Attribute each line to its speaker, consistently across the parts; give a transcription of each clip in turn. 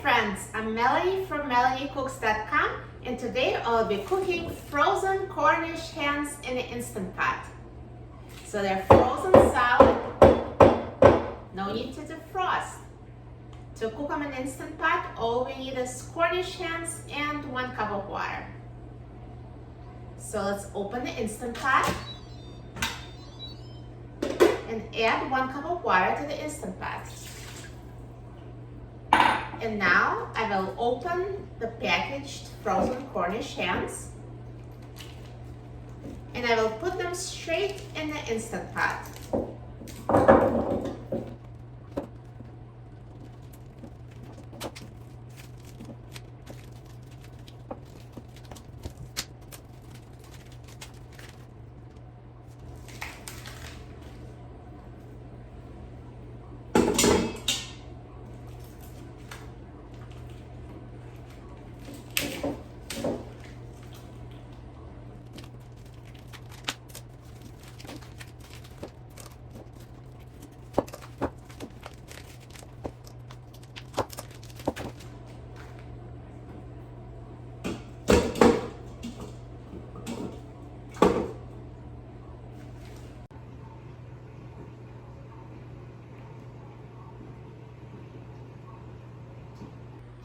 Speaker 1: friends, I'm Melanie from MelanieCooks.com, and today I'll be cooking frozen Cornish hens in an Instant Pot. So they're frozen solid, no need to defrost. To cook them in an Instant Pot, all we need is Cornish hens and 1 cup of water. So let's open the Instant Pot and add 1 cup of water to the Instant Pot. And now I will open the packaged frozen Cornish hens and I will put them straight in the Instant Pot.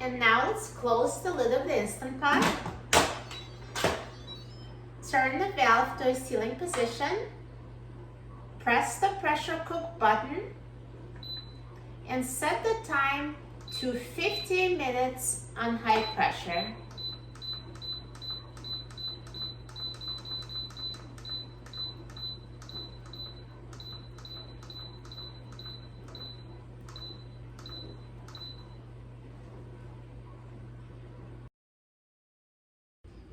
Speaker 1: And now let's close the lid of the Instant Pot. Turn the valve to a sealing position. Press the pressure cook button and set the time to 50 minutes on high pressure.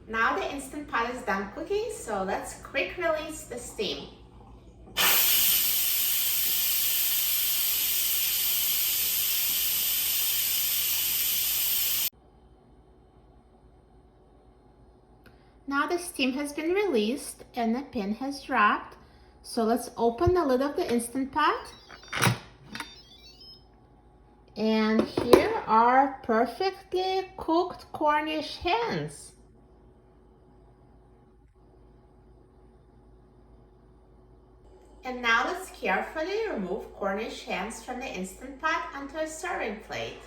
Speaker 1: Now the Instant Pot is done cooking, so let's quick release the steam. Now the steam has been released and the pin has dropped. So let's open the lid of the Instant Pot. And here are perfectly cooked Cornish hens. And now let's carefully remove Cornish hens from the Instant Pot onto a serving plate.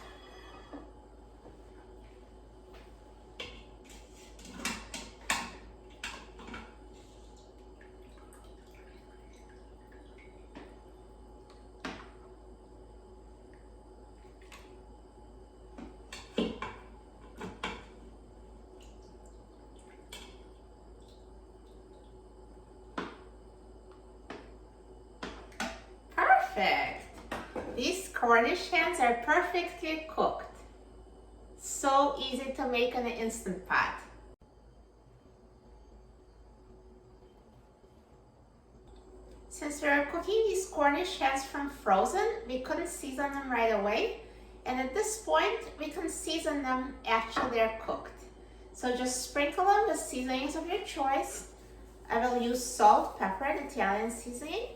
Speaker 1: Perfect! These Cornish hens are perfectly cooked. So easy to make in an Instant Pot. Since we are cooking these Cornish hens from frozen, we couldn't season them right away. And at this point, we can season them after they're cooked. So just sprinkle them with seasonings of your choice. I will use salt, pepper, and Italian seasoning.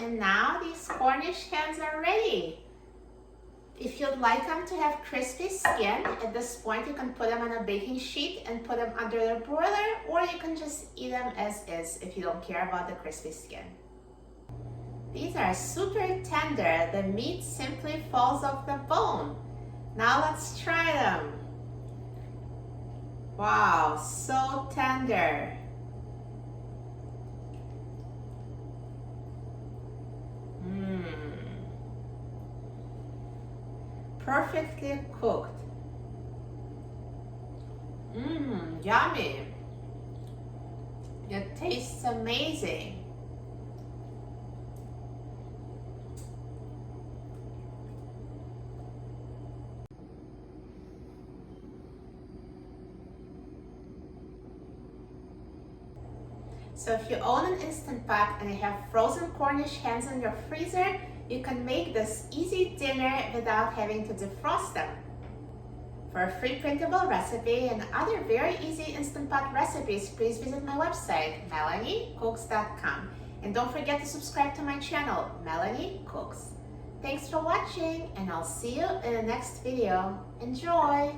Speaker 1: And now these Cornish hens are ready. If you'd like them to have crispy skin, at this point you can put them on a baking sheet and put them under the broiler, or you can just eat them as is if you don't care about the crispy skin. These are super tender. The meat simply falls off the bone. Now let's try them. Wow, so tender. Perfectly cooked. Yummy. It tastes amazing. So if you own an Instant Pot and you have frozen Cornish hens in your freezer, you can make this easy dinner without having to defrost them. For a free printable recipe and other very easy Instant Pot recipes, please visit my website, melaniecooks.com. And don't forget to subscribe to my channel, Melanie Cooks. Thanks for watching, and I'll see you in the next video. Enjoy!